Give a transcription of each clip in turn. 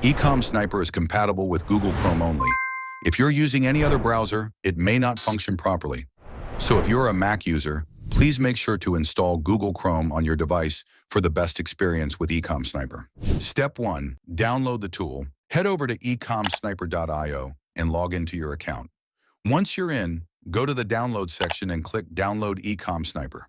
EcomSniper is compatible with Google Chrome only. If you're using any other browser, it may not function properly. So if you're a Mac user, please make sure to install Google Chrome on your device for the best experience with EcomSniper. Step 1. Download the tool. Head over to ecomsniper.io and log into your account. Once you're in, go to the download section and click Download EcomSniper.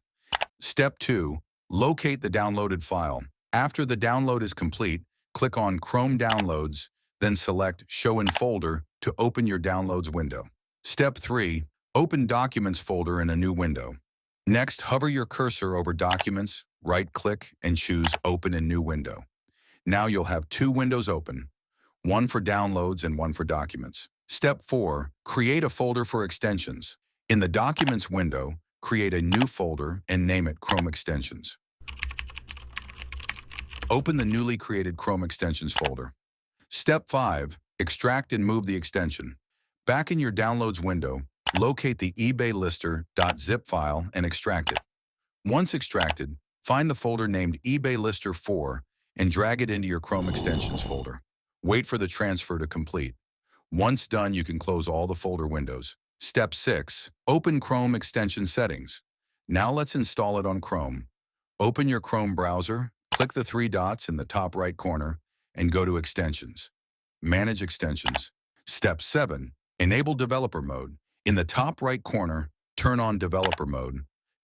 Step 2. Locate the downloaded file. After the download is complete, click on Chrome Downloads, then select Show in Folder to open your Downloads window. Step 3. Open Documents folder in a new window. Next, hover your cursor over Documents, right-click, and choose Open in New Window. Now you'll have two windows open, one for Downloads and one for Documents. Step 4. Create a folder for extensions. In the Documents window, create a new folder and name it Chrome Extensions. Open the newly created Chrome Extensions folder. Step 5. Extract and move the extension. Back in your Downloads window, locate the eBay lister.zip file and extract it. Once extracted, find the folder named eBay Lister 4 and drag it into your Chrome Extensions folder. Wait for the transfer to complete. Once done, you can close all the folder windows. Step 6. Open Chrome Extension Settings. Now let's install it on Chrome. Open your Chrome browser, click the three dots in the top right corner, and go to Extensions. Manage Extensions. Step 7. Enable Developer Mode. In the top right corner, turn on Developer Mode.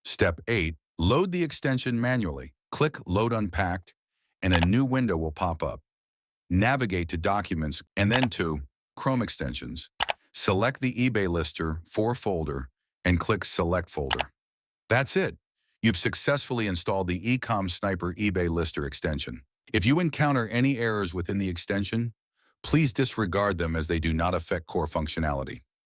Step 8. Load the extension manually. Click Load Unpacked, and a new window will pop up. Navigate to Documents and then to Chrome Extensions. Select the eBay Lister 4 folder and click Select Folder. That's it. You've successfully installed the EcomSniper eBay Lister extension. If you encounter any errors within the extension, please disregard them as they do not affect core functionality.